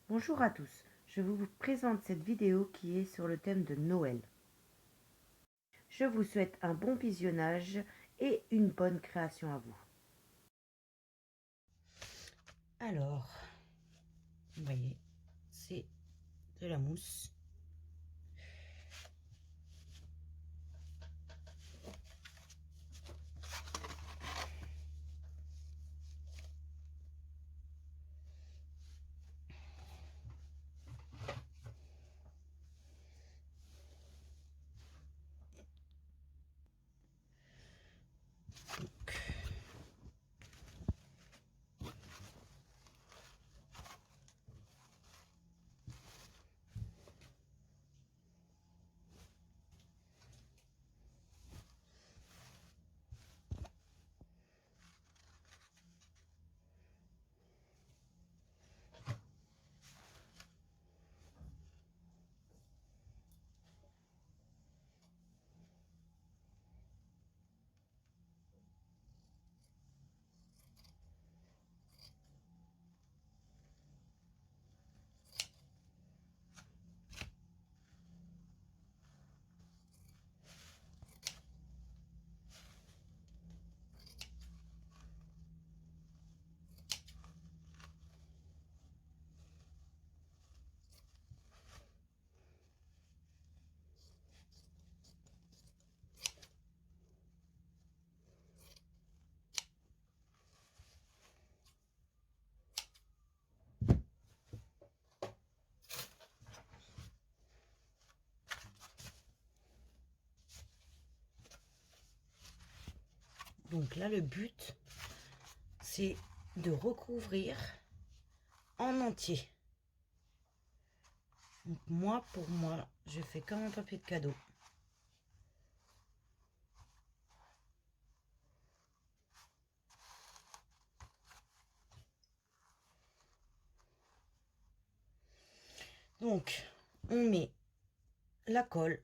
Bonjour à tous, je vous présente cette vidéo qui est sur le thème de Noël. Je vous souhaite un bon visionnage et une bonne création à vous. Alors, vous voyez, c'est de la mousse. Donc là, le but, c'est de recouvrir en entier. Donc moi, pour moi, je fais comme un papier de cadeau. Donc, on met la colle.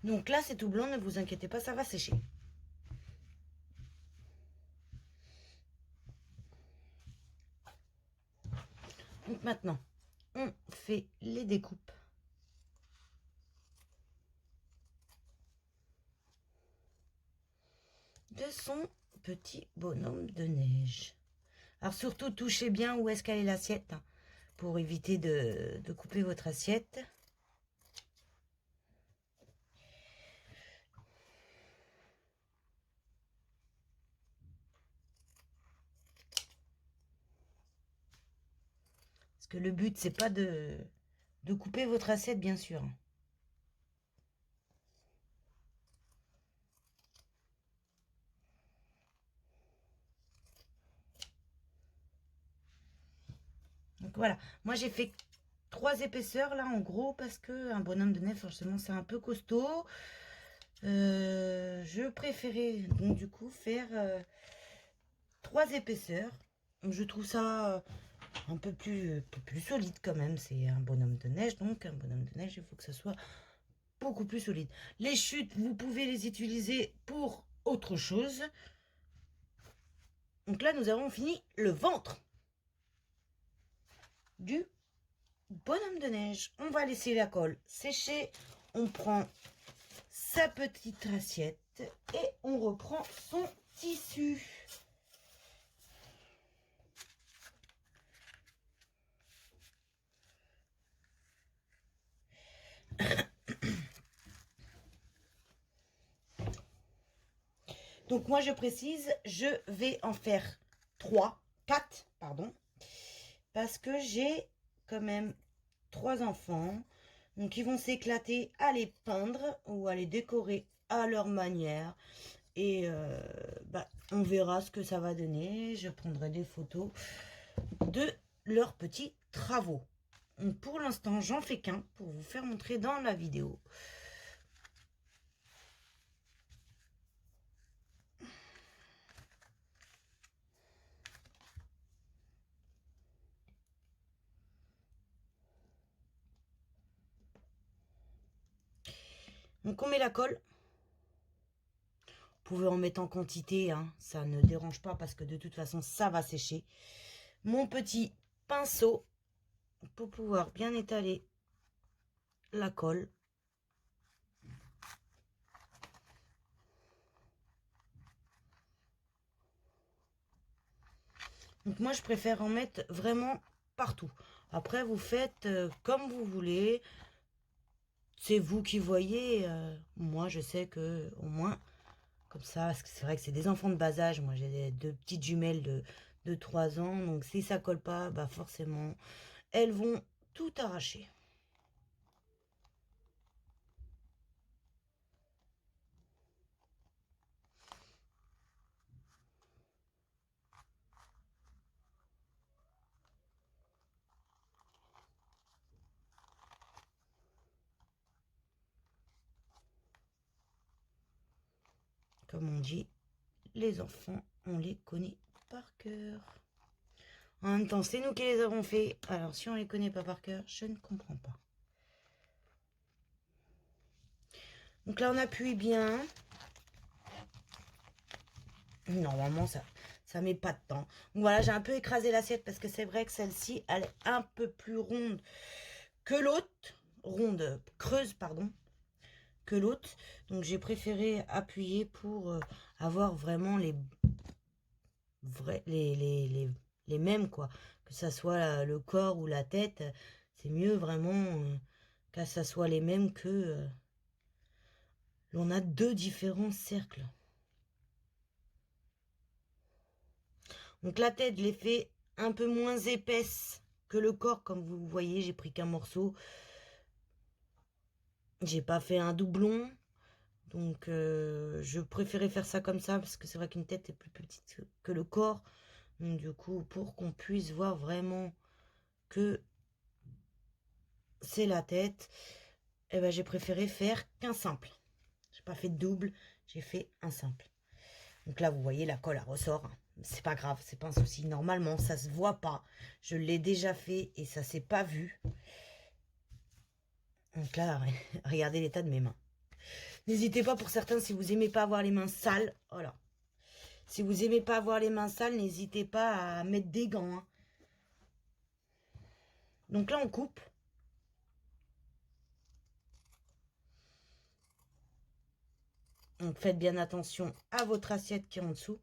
Donc là, c'est tout blanc, ne vous inquiétez pas, ça va sécher. Donc maintenant, on fait les découpes. De son petit bonhomme de neige. Alors surtout, touchez bien où est-ce qu'elle est l'assiette, hein, pour éviter de couper votre assiette. Parce que le but, c'est pas de couper votre assiette, bien sûr. Donc voilà, moi j'ai fait 3 épaisseurs là en gros parce que un bonhomme de neige forcément c'est un peu costaud. Je préférais donc du coup faire 3 épaisseurs. Je trouve ça un peu plus solide quand même. C'est un bonhomme de neige, donc un bonhomme de neige il faut que ça soit beaucoup plus solide. Les chutes, vous pouvez les utiliser pour autre chose. Donc là nous avons fini le ventre du bonhomme de neige. On va laisser la colle sécher. On prend sa petite assiette et on reprend son tissu. Donc moi je précise, je vais en faire 4, pardon, parce que j'ai quand même 3 enfants, donc ils vont s'éclater à les peindre ou à les décorer à leur manière. Et on verra ce que ça va donner. Je prendrai des photos de leurs petits travaux. Donc pour l'instant, j'en fais qu'un pour vous faire montrer dans la vidéo. Donc on met la colle. Vous pouvez en mettre en quantité, hein, ça ne dérange pas parce que de toute façon ça va sécher. Mon petit pinceau pour pouvoir bien étaler la colle. Donc moi je préfère en mettre vraiment partout. Après vous faites comme vous voulez. C'est vous qui voyez. Moi je sais que au moins comme ça, parce que c'est vrai que c'est des enfants de bas âge. Moi j'ai 2 petites jumelles de 3 ans. Donc si ça colle pas, bah forcément elles vont tout arracher. Comme on dit, les enfants, on les connaît par cœur. En même temps, c'est nous qui les avons fait. Alors, si on les connaît pas par cœur, je ne comprends pas. Donc là, on appuie bien. Normalement, ça met pas de temps. Donc voilà, j'ai un peu écrasé l'assiette parce que c'est vrai que celle-ci, elle est un peu plus ronde que l'autre. Ronde, creuse, pardon, que l'autre. Donc, j'ai préféré appuyer pour avoir vraiment les mêmes, quoi. Que ça soit le corps ou la tête, c'est mieux vraiment que ça soit les mêmes que l'on a 2 différents cercles. Donc la tête, je l'ai fait un peu moins épaisse que le corps, comme vous voyez, j'ai pris qu'un morceau. J'ai pas fait un doublon. Donc je préférais faire ça comme ça parce que c'est vrai qu'une tête est plus petite que le corps. Donc du coup, pour qu'on puisse voir vraiment que c'est la tête, eh ben, j'ai préféré faire qu'un simple. J'ai pas fait de double, j'ai fait un simple. Donc là, vous voyez, la colle, elle ressort. C'est pas grave, c'est pas un souci. Normalement, ça se voit pas. Je l'ai déjà fait et ça s'est pas vu. Donc là, regardez l'état de mes mains. N'hésitez pas pour certains, si vous aimez pas avoir les mains sales, voilà. Si vous aimez pas avoir les mains sales, n'hésitez pas à mettre des gants. Hein. Donc là, on coupe. Donc faites bien attention à votre assiette qui est en dessous.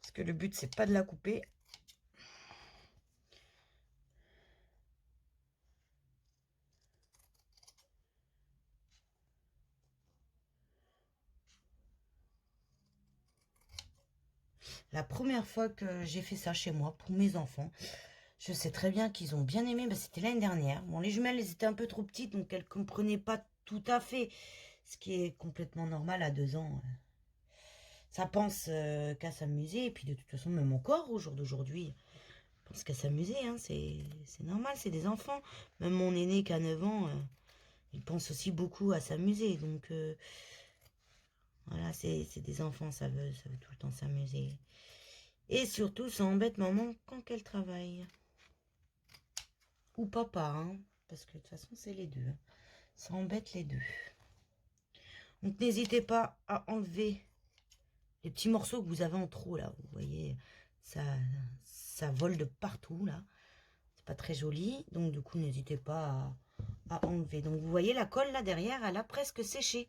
Parce que le but, c'est pas de la couper. La première fois que j'ai fait ça chez moi, pour mes enfants, je sais très bien qu'ils ont bien aimé. Bah, c'était l'année dernière. Bon, les jumelles, elles étaient un peu trop petites, donc elles ne comprenaient pas tout à fait. Ce qui est complètement normal à 2 ans. Ça pense qu'à s'amuser. Et puis de toute façon, même encore, au jour d'aujourd'hui, pense qu'à s'amuser. Hein, c'est normal, c'est des enfants. Même mon aîné qui a 9 ans, il pense aussi beaucoup à s'amuser. Donc, voilà, c'est des enfants, ça veut tout le temps s'amuser. Et surtout, ça embête maman quand elle travaille. Ou papa, hein, parce que de toute façon, c'est les deux. Hein. Ça embête les deux. Donc, n'hésitez pas à enlever les petits morceaux que vous avez en trop, là. Vous voyez, ça vole de partout, là. C'est pas très joli. Donc, du coup, n'hésitez pas à enlever. Donc, vous voyez, la colle, là, derrière, elle a presque séché.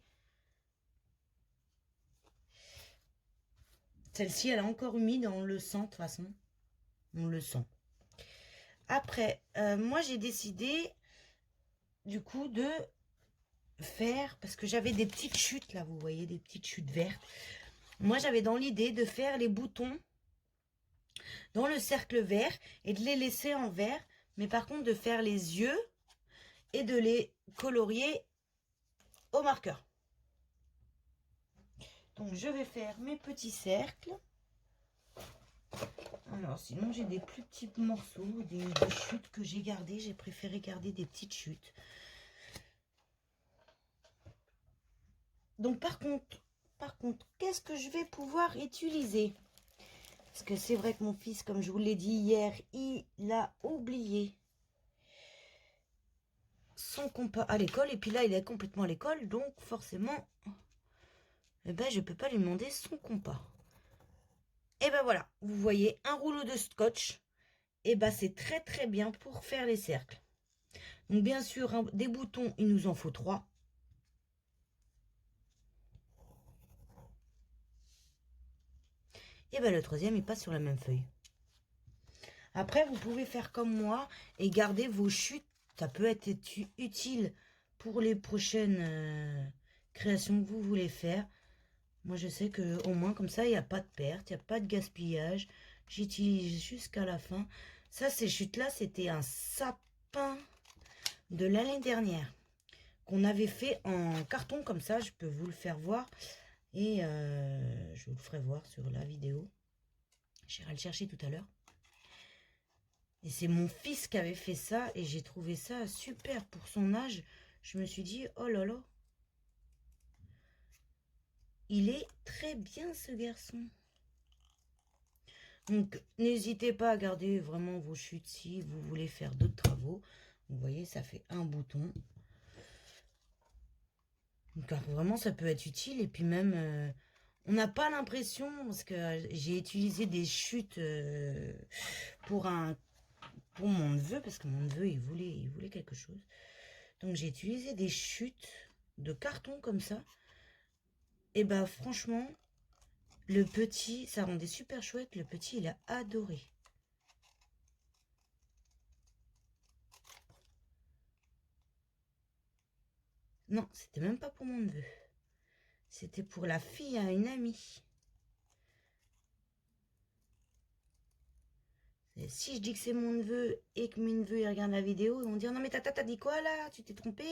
Celle-ci, elle est encore humide, on le sent, de toute façon. On le sent. Après, moi, j'ai décidé, du coup, de faire, parce que j'avais des petites chutes, là, vous voyez, des petites chutes vertes. Moi, j'avais dans l'idée de faire les boutons dans le cercle vert et de les laisser en vert, mais par contre de faire les yeux et de les colorier au marqueur. Donc, je vais faire mes petits cercles. Alors, sinon, j'ai des plus petits morceaux, des chutes que j'ai gardées. J'ai préféré garder des petites chutes. Donc, par contre, qu'est-ce que je vais pouvoir utiliser? Parce que c'est vrai que mon fils, comme je vous l'ai dit hier, il a oublié son compas à l'école. Et puis là, il est complètement à l'école. Donc, forcément, eh ben, je ne peux pas lui demander son compas. Et ben voilà, vous voyez, un rouleau de scotch. Et ben, c'est très très bien pour faire les cercles. Donc, bien sûr, des boutons, il nous en faut 3. Et ben, le troisième, il passe sur la même feuille. Après, vous pouvez faire comme moi et garder vos chutes. Ça peut être utile pour les prochaines créations que vous voulez faire. Moi, je sais que au moins, comme ça, il n'y a pas de perte, il n'y a pas de gaspillage. J'utilise jusqu'à la fin. Ça, ces chutes-là, c'était un sapin de l'année dernière qu'on avait fait en carton comme ça. Je peux vous le faire voir. Et je vous le ferai voir sur la vidéo. J'irai le chercher tout à l'heure. Et c'est mon fils qui avait fait ça. Et j'ai trouvé ça super pour son âge. Je me suis dit, oh là là. Il est très bien ce garçon. Donc, n'hésitez pas à garder vraiment vos chutes si vous voulez faire d'autres travaux. Vous voyez, ça fait un bouton. Donc, vraiment, ça peut être utile. Et puis même, on n'a pas l'impression, parce que j'ai utilisé des chutes pour mon neveu, parce que mon neveu, il voulait quelque chose. Donc, j'ai utilisé des chutes de carton comme ça. Et ben, franchement, le petit, ça rendait super chouette. Le petit, il a adoré. Non, c'était même pas pour mon neveu. C'était pour la fille à une amie. Et si je dis que c'est mon neveu et que mes neveux ils regardent la vidéo, ils vont dire non mais tata t'as dit quoi là? Tu t'es trompé?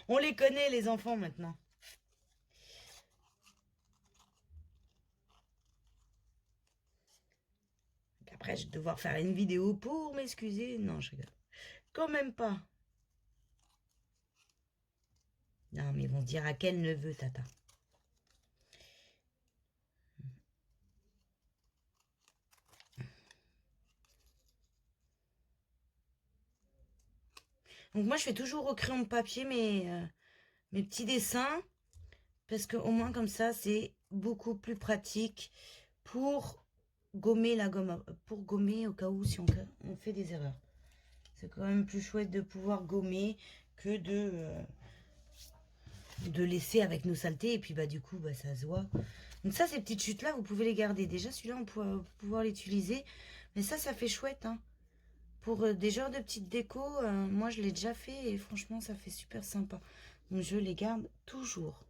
On les connaît les enfants maintenant. Après je vais devoir faire une vidéo pour m'excuser. Non je rigole. Quand même pas. Non mais ils vont se dire à quel neveu tata? Donc moi, je fais toujours au crayon de papier mes petits dessins. Parce que au moins comme ça, c'est beaucoup plus pratique pour gommer la gomme. Pour gommer au cas où si on fait des erreurs. C'est quand même plus chouette de pouvoir gommer que de laisser avec nos saletés. Et puis bah du coup, bah, ça se voit. Donc ça, ces petites chutes-là, vous pouvez les garder. Déjà, celui-là, on peut pouvoir l'utiliser. Mais ça fait chouette. Hein. Pour des genres de petites décos, moi, je l'ai déjà fait. Et franchement, ça fait super sympa. Donc je les garde toujours.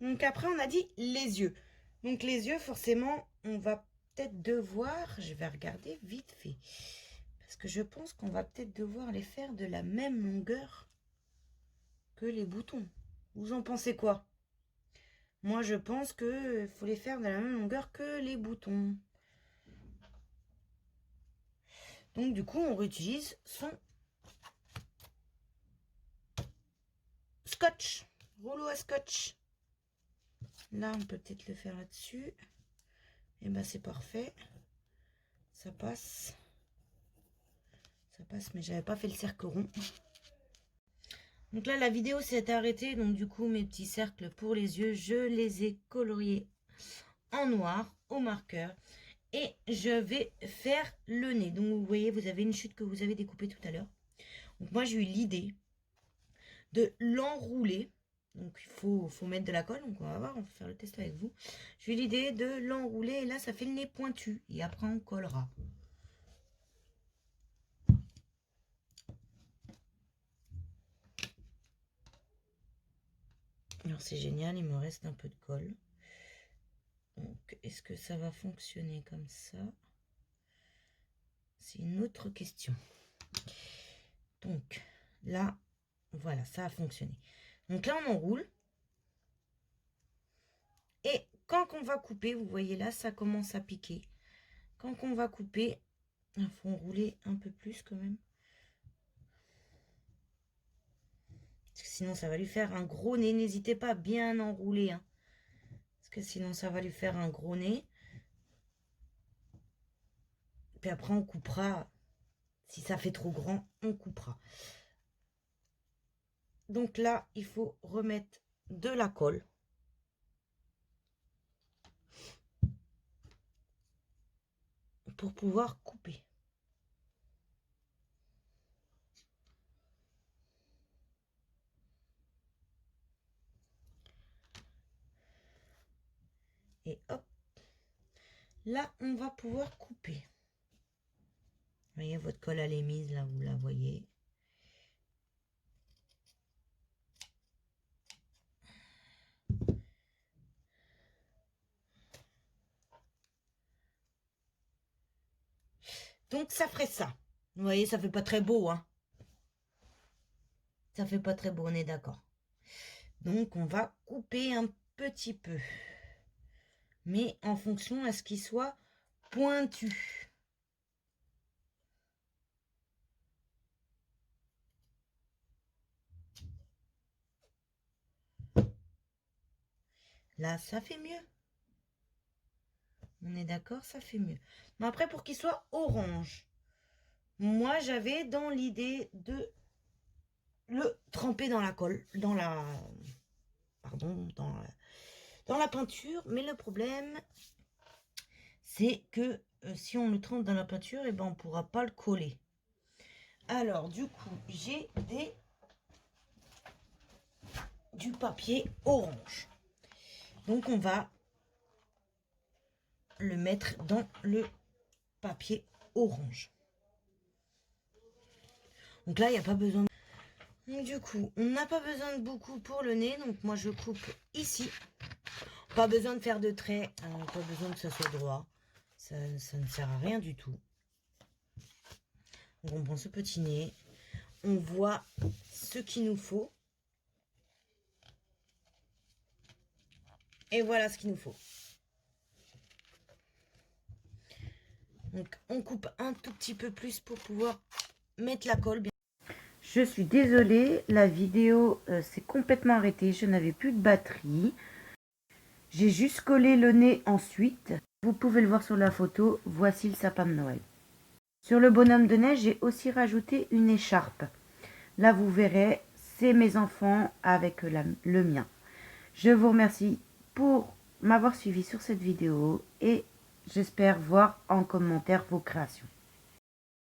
Donc après, on a dit les yeux. Donc les yeux, forcément, on va peut-être devoir, je vais regarder vite fait. Parce que je pense qu'on va peut-être devoir les faire de la même longueur que les boutons. Vous en pensez quoi? Moi, je pense qu'il faut les faire de la même longueur que les boutons. Donc du coup, on réutilise son scotch, rouleau à scotch. Là, on peut peut-être le faire là-dessus. Et ben c'est parfait. Ça passe. Ça passe, mais j'avais pas fait le cercle rond. Donc là, la vidéo s'est arrêtée. Donc du coup, mes petits cercles pour les yeux, je les ai coloriés en noir au marqueur. Et je vais faire le nez. Donc vous voyez, vous avez une chute que vous avez découpée tout à l'heure. Donc moi, j'ai eu l'idée de l'enrouler. Donc il faut mettre de la colle. Donc on va voir, on va faire le test avec vous. J'ai eu l'idée de l'enrouler. Et là, ça fait le nez pointu. Et après, on collera. Alors c'est génial, il me reste un peu de colle. Donc est-ce que ça va fonctionner comme ça? C'est une autre question. Donc là, voilà, ça a fonctionné. Donc là, on enroule. Et quand on va couper, vous voyez là, ça commence à piquer. Quand on va couper, il faut enrouler un peu plus quand même. Parce que sinon, ça va lui faire un gros nez. N'hésitez pas à bien enrouler. Hein, parce que sinon, ça va lui faire un gros nez. Puis après, on coupera. Si ça fait trop grand, on coupera. Donc là, il faut remettre de la colle. Pour pouvoir couper. Et hop. Là, on va pouvoir couper. Vous voyez, votre colle, elle est mise, là, vous la voyez. Donc, ça ferait ça. Vous voyez, ça fait pas très beau, hein. Ça fait pas très beau, on est d'accord. Donc, on va couper un petit peu. Mais en fonction à ce qu'il soit pointu. Là, ça fait mieux. On est d'accord, ça fait mieux. Mais après, pour qu'il soit orange, moi, j'avais dans l'idée de le tremper dans la colle, dans la peinture. Mais le problème, c'est que si on le trempe dans la peinture, et ben on pourra pas le coller. Alors, du coup, j'ai du papier orange. Donc, on va le mettre dans le papier orange. Donc là, il n'y a pas besoin de... Donc, du coup, on n'a pas besoin de beaucoup pour le nez. Donc, moi, je coupe ici. Pas besoin de faire de traits. Pas besoin que ça soit droit. Ça ne sert à rien du tout. Donc, on prend ce petit nez. On voit ce qu'il nous faut. Et voilà ce qu'il nous faut. Donc, on coupe un tout petit peu plus pour pouvoir mettre la colle. Je suis désolée, la vidéo s'est complètement arrêtée. Je n'avais plus de batterie. J'ai juste collé le nez ensuite. Vous pouvez le voir sur la photo. Voici le sapin de Noël. Sur le bonhomme de neige, j'ai aussi rajouté une écharpe. Là, vous verrez, c'est mes enfants avec le mien. Je vous remercie pour m'avoir suivi sur cette vidéo et j'espère voir en commentaire vos créations.